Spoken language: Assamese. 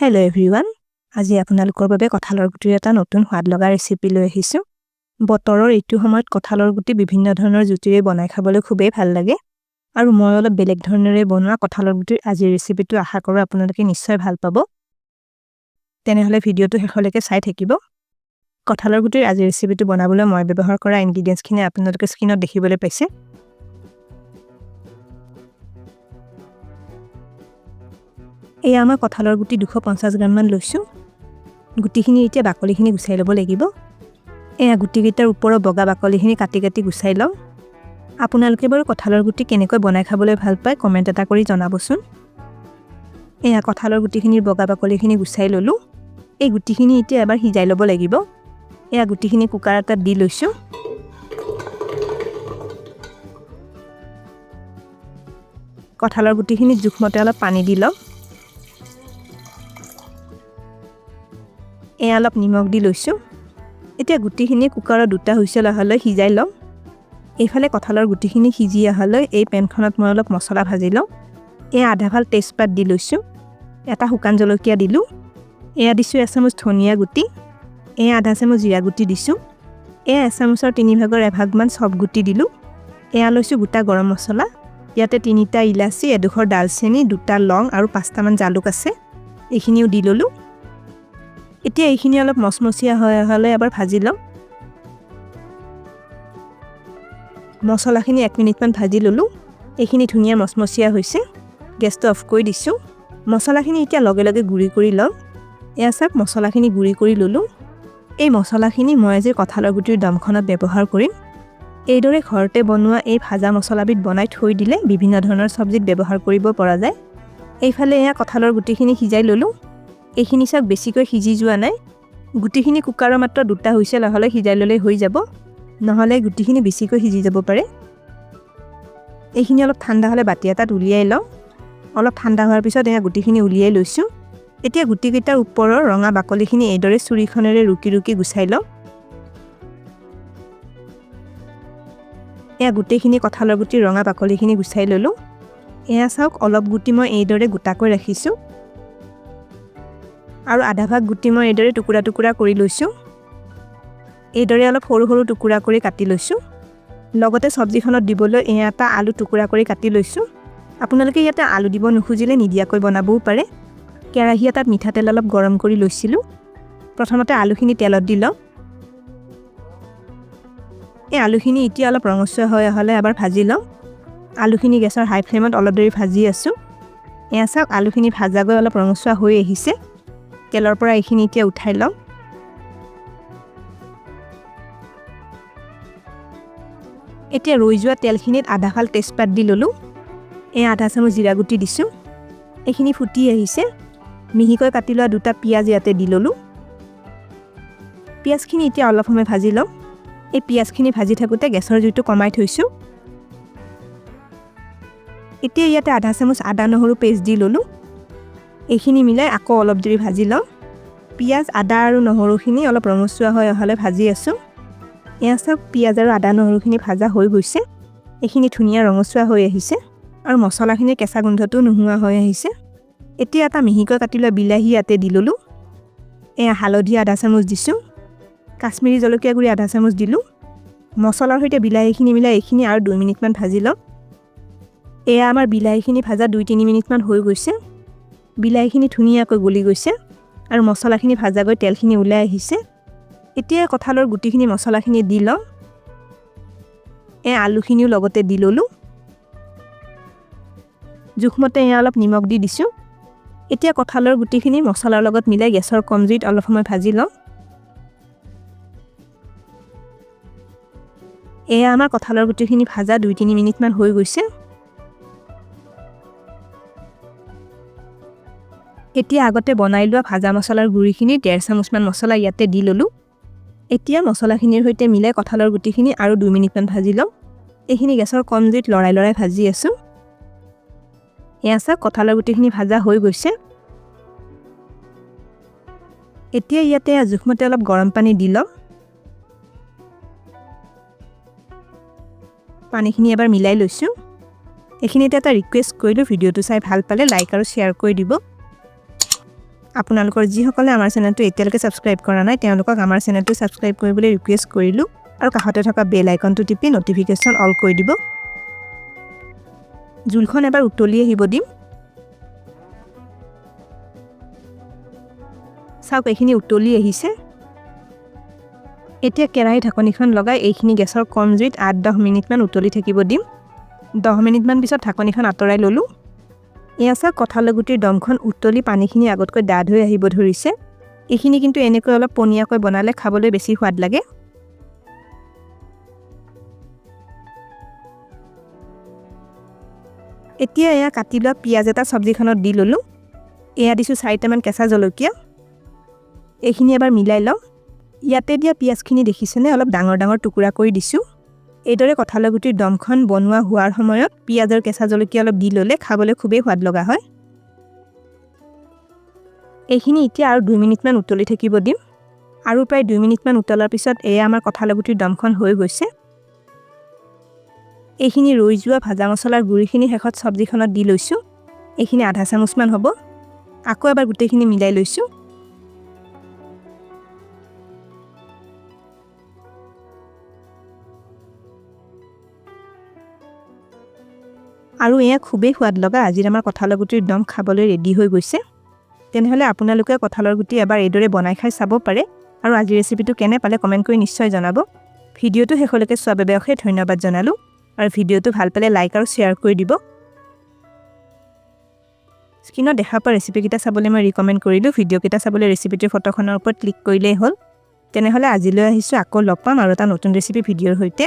Hello everyone. আজি আপোনালোকৰ বাবে কঁঠালৰ গুটিৰ এটা নতুন সোৱাদ লগা ৰেচিপি লৈ আহিছো। বতৰৰ এইটো সময়ত কঁঠালৰ গুটি বিভিন্ন ধৰণৰ জুতিৰে বনাই খাবলৈ খুবেই ভাল লাগে। আৰু মই অলপ বেলেগ ধৰণেৰে বনোৱা কঁঠালৰ গুটিৰ আজিৰ ৰেচিপিটো আশা কৰো আপোনালোকে নিশ্চয় ভাল পাব। তেনেহলে ভিডিওটো শেষলৈকে চাই থাকিব। কঁঠালৰ গুটিৰ আজিৰ ৰেচিপিটো বনাবলৈ মই ব্যৱহাৰ কৰা ইনগ্ৰেডিয়েন্টছখিনি আপোনালোকে স্ক্ৰীনত দেখিবলৈ পাইছে। এই আমাৰ কঁঠালৰ গুটি 250 গ্ৰাম মান লৈছো। গুটিখিনি এতিয়া বাকলিখিনি গুছাই ল'ব লাগিব। এয়া গুটিকেইটাৰ ওপৰৰ বগা বাকলিখিনি কাটি কাটি গুছাই লওঁ। আপোনালোকে বাৰু কঁঠালৰ গুটি কেনেকৈ বনাই খাবলৈ ভাল পায় কমেন্ট এটা কৰি জনাবচোন। এয়া কঁঠালৰ গুটিখিনিৰ বগা বাকলিখিনি গুছাই ললো। এই গুটিখিনি এতিয়া এবাৰ সিজাই ল'ব লাগিব। এয়া গুটিখিনি কুকাৰ এটাত দি লৈছো। কঁঠালৰ গুটিখিনি জোখমতে অলপ পানী দি লওঁ। এয়া অলপ নিমখ দি লৈছো। এতিয়া গুটিখিনি কুকাৰৰ দুটা হুইছেল অহালৈ সিজাই লওঁ। এইফালে কঁঠালৰ গুটিখিনি সিজি অহালৈ এই পেনখনত মই অলপ মছলা ভাজি লওঁ। এয়া আধা ফাল তেজপাত দি লৈছো। এটা শুকান জলকীয়া দিলো। এয়া দিছো এচামুচ ধনিয়া গুটি। এয়া আধা চামুচ জিৰা গুটি দিছো। এয়া এচামুচৰ 3 ভাগৰ 1 ভাগ মান সব গুটি দিলো। এয়া লৈছো গোটা গৰম মছলা। ইয়াতে 3টা ইলাচি, 1/2 ডালচেনি, 2টা লং আৰু 5টা মান জালুক আছে। এইখিনিও দি ললো। এতিয়া এইখিনি অলপ মচমচীয়া হৈ অহালৈ এবাৰ ভাজি লওঁ। মছলাখিনি 1 মিনিট মান ভাজি ললো। এইখিনি ধুনীয়া মচমচীয়া হৈছে। গেছটো অফ কৰি দিছো। মছলাখিনি এতিয়া লগে লগে গুৰি কৰি লওঁ। এয়া সব মছলাখিনি গুৰি কৰি ললো। এই মছলাখিনি মই আজি কঁঠালৰ গুটিৰ দমখনত ব্যৱহাৰ কৰিম। এইদৰে ঘৰতে বনোৱা এই ভাজা মছলাবিধ বনাই থৈ দিলে বিভিন্ন ধৰণৰ সবজিত ব্যৱহাৰ কৰিব পৰা যায়। এইফালে এয়া কঁঠালৰ গুটিখিনি সিজাই ললো। এইখিনি সব বেছিকৈ সিজি যোৱা নাই। গুটিখিনি কুকাৰৰ মাত্ৰ 2টা হুইছেল অহালৈ সিজাই ললে হৈ যাব। নহলে গুটিখিনি বেছিকৈ সিজি যাব পাৰে। এইখিনি অলপ ঠাণ্ডা হলে বাটি এটাত উলিয়াই লওঁ। অলপ ঠাণ্ডা হোৱাৰ পিছত এয়া গুটিখিনি উলিয়াই লৈছো। এতিয়া গুটিকেইটাৰ ওপৰৰ ৰঙা বাকলিখিনি এইদৰে চুৰিখনেৰে ৰুকি ৰুকি গুছাই লওঁ। এয়া গুটিখিনি কঁঠালৰ গুটিৰ ৰঙা বাকলিখিনি গুছাই ললো। এয়া চাওক অলপ গুটি মই এইদৰে গোটাকৈ ৰাখিছো। আৰু আধা ভাগ গুটি মই এইদৰে টুকুৰা টুকুৰা কৰি লৈছো। এইদৰে অলপ সৰু সৰু টুকুৰা কৰি কাটি লৈছো। লগতে সবজিখনত দিবলৈ এটা আলু টুকুৰা কৰি কাটি লৈছো। আপোনালোকে ইয়াতে আলু দিব নুখুজিলে নিদিয়াকৈ বনাবও পাৰে। কেৰাহী এটাত মিঠাতেল অলপ গৰম কৰি লৈছিলো। প্ৰথমতে আলুখিনি তেলত দি লওঁ। এই আলুখিনি এতিয়া অলপ ৰঙচুৱা হৈ অহালৈ এবাৰ ভাজি লওঁ। আলুখিনি গেছৰ হাই ফ্লেমত অলপ দেৰি ভাজি আছো। এয়া চাওক আলুখিনি ভাজা গৈ অলপ ৰঙচুৱা হৈ আহিছে। তেলৰ পৰা এইখিনি এতিয়া উঠাই লওঁ। এতিয়া ৰৈ যোৱা তেলখিনিত আধা ফাল তেজপাত দি ললো। এয়া আধা চামুচ জিৰা গুটি দিছো। এইখিনি ফুটি আহিছে। মিহিকৈ কাটি লোৱা 2টা পিয়াজ ইয়াতে দি ললো। পিয়াজখিনি এতিয়া অলপ সময় ভাজি লওঁ। এই পিয়াজখিনি ভাজি থাকোতে গেছৰ জুইটো কমাই থৈছো। এতিয়া ইয়াতে আধা চামুচ আদা নহৰু পেষ্ট দি ললো। এইখিনি মিলাই আকৌ অলপ দেৰি ভাজি লওঁ। পিয়াজ, আদা আৰু নহৰুখিনি অলপ ৰঙচুৱা হৈ অহালৈ ভাজি আছো। এয়া সব পিয়াজ আৰু আদা নহৰুখিনি ভাজা হৈ গৈছে। এইখিনি ধুনীয়া ৰঙচুৱা হৈ আহিছে আৰু মছলাখিনিৰ কেঁচা গোন্ধটো নোহোৱা হৈ আহিছে। এতিয়া এটা মিহিকৈ কাটি লোৱা বিলাহী ইয়াতে দি ললো। এয়া হালধি আধা চামুচ দিছো। কাশ্মীৰী জলকীয়া গুৰি আধা চামুচ দিলো। মছলাৰ সৈতে বিলাহীখিনি মিলাই এইখিনি আৰু 2 মিনিট মান ভাজি লওঁ। এয়া আমাৰ বিলাহীখিনি ভাজা 2-3 মিনিট মান হৈ গৈছে। বিলাহীখিনি ধুনীয়াকৈ গলি গৈছে আৰু মছলাখিনি ভাজা গৈ তেলখিনি ওলাই আহিছে। এতিয়া কঁঠালৰ গুটিখিনি মছলাখিনি দি লওঁ। আলুখিনিও লগতে দি ললো। জোখমতে অলপ নিমখ দি দিছো। এতিয়া কঁঠালৰ গুটিখিনি মছলাৰ লগত মিলাই গেছৰ কম জুইত অলপ সময় ভাজি লওঁ। এয়া আমাৰ কঁঠালৰ গুটিখিনি ভাজা 2-3 মিনিট মান হৈ গৈছে। এতিয়া আগতে বনাই লোৱা ভাজা মছলাৰ গুৰিখিনি 1.5 চামুচ মান মছলা ইয়াতে দি ললো। এতিয়া মছলাখিনিৰ সৈতে মিলাই কঁঠালৰ গুটিখিনি আৰু 2 মিনিট মান ভাজি লওঁ। এইখিনি গেছৰ কম জুইত লৰাই লৰাই ভাজি আছো। এয়া চাওক কঁঠালৰ গুটিখিনি ভাজা হৈ গৈছে। এতিয়া ইয়াতে জোখমতে অলপ গৰম পানী দি লওঁ। পানীখিনি এবাৰ মিলাই লৈছো। এইখিনিতে এটা ৰিকুৱেষ্ট কৰিলো, ভিডিওটো চাই ভাল পালে লাইক আৰু শ্বেয়াৰ কৰি দিব। আপোনালোকৰ যিসকলে আমাৰ চেনেলটো এতিয়ালৈকে সাবস্ক্ৰাইব কৰা নাই তেওঁলোকক আমাৰ চেনেলটো সাবস্ক্ৰাইব কৰিবলৈ ৰিকুৱেষ্ট কৰিলো আৰু কাষতে থকা বেল আইকনটো টিপি নটিফিকেশন অল কৰি দিব জুলখন এবাৰ উতলি আহিব দিম চাওক এইখিনি উতলি আহিছে এতিয়া কেৰাহী ঢাকনিখন লগাই এইখিনি গেছৰ কম জুইত 8-10 মিনিট মান উতলি থাকিব দিম 10 মিনিট মান পিছত ঢাকনিখন আঁতৰাই ললো এয়াছা কঁঠালৰ গুটিৰ দমখন উতলি পানীখিনি আগতকৈ ডাঠ হৈ আহিব ধৰিছে এইখিনি কিন্তু এনেকৈ অলপ পনিয়াকৈ বনালে খাবলৈ বেছি সোৱাদ লাগে এতিয়া এয়া কাটি লোৱা পিয়াজ এটা সবজিখনত দি ললো এয়া দিছো 4টা মান কেঁচা জলকীয়া এইখিনি এবাৰ মিলাই লওঁ ইয়াতে দিয়া পিয়াজখিনি দেখিছেনে অলপ ডাঙৰ ডাঙৰ টুকুৰা কৰি দিছো এইদৰে কঁঠালৰ গুটিৰ দমখন বনোৱা হোৱাৰ সময়ত পিয়াজৰ কেঁচা জলকীয়া অলপ দি ললে খাবলৈ খুবেই সোৱাদ লগা হয় এইখিনি এতিয়া আৰু 2 মিনিট মান উতলি থাকিব দিম আৰু প্ৰায় 2 মিনিট মান উতলাৰ পিছত এয়া আমাৰ কঁঠালৰ গুটিৰ দমখন হৈ গৈছে এইখিনি ৰৈ যোৱা ভাজা মছলাৰ গুৰিখিনি হেখত সবজিখনত দি লৈছো এইখিনি আধা চামুচ মান হ'ব আকৌ এবাৰ গুটেখিনি মিলাই লৈছো আৰু এয়া খুবেই সোৱাদ লগা আজিৰ আমাৰ কঁঠালৰ গুটিৰ দম খাবলৈ ৰেডি হৈ গৈছে তেনেহলে আপোনালোকে কঁঠালৰ গুটি এবাৰ এইদৰে বনাই খাই চাব পাৰে আৰু আজি ৰেচিপিটো কেনে পালে কমেন্ট কৰি নিশ্চয় জনাব ভিডিওটো হেখলৈকে চোৱাৰ বাবে অশেষ ধন্যবাদ জনালো আৰু ভিডিওটো ভাল পালে লাইক আৰু শেয়াৰ কৰি দিব স্ক্ৰিনত দেখা পোৱা ৰেচিপি কিটা চাবলৈ মই ৰিকমেন্ড কৰিলো ভিডিও কিটা চাবলৈ ৰেচিপিটোৰ ফটোখনৰ ওপৰত ক্লিক কৰিলেই হ'ল তেনেহলে আজিলৈ আহিছো আকৌ লগ পাম আৰু এটা নতুন ৰেচিপি ভিডিওৰ সৈতে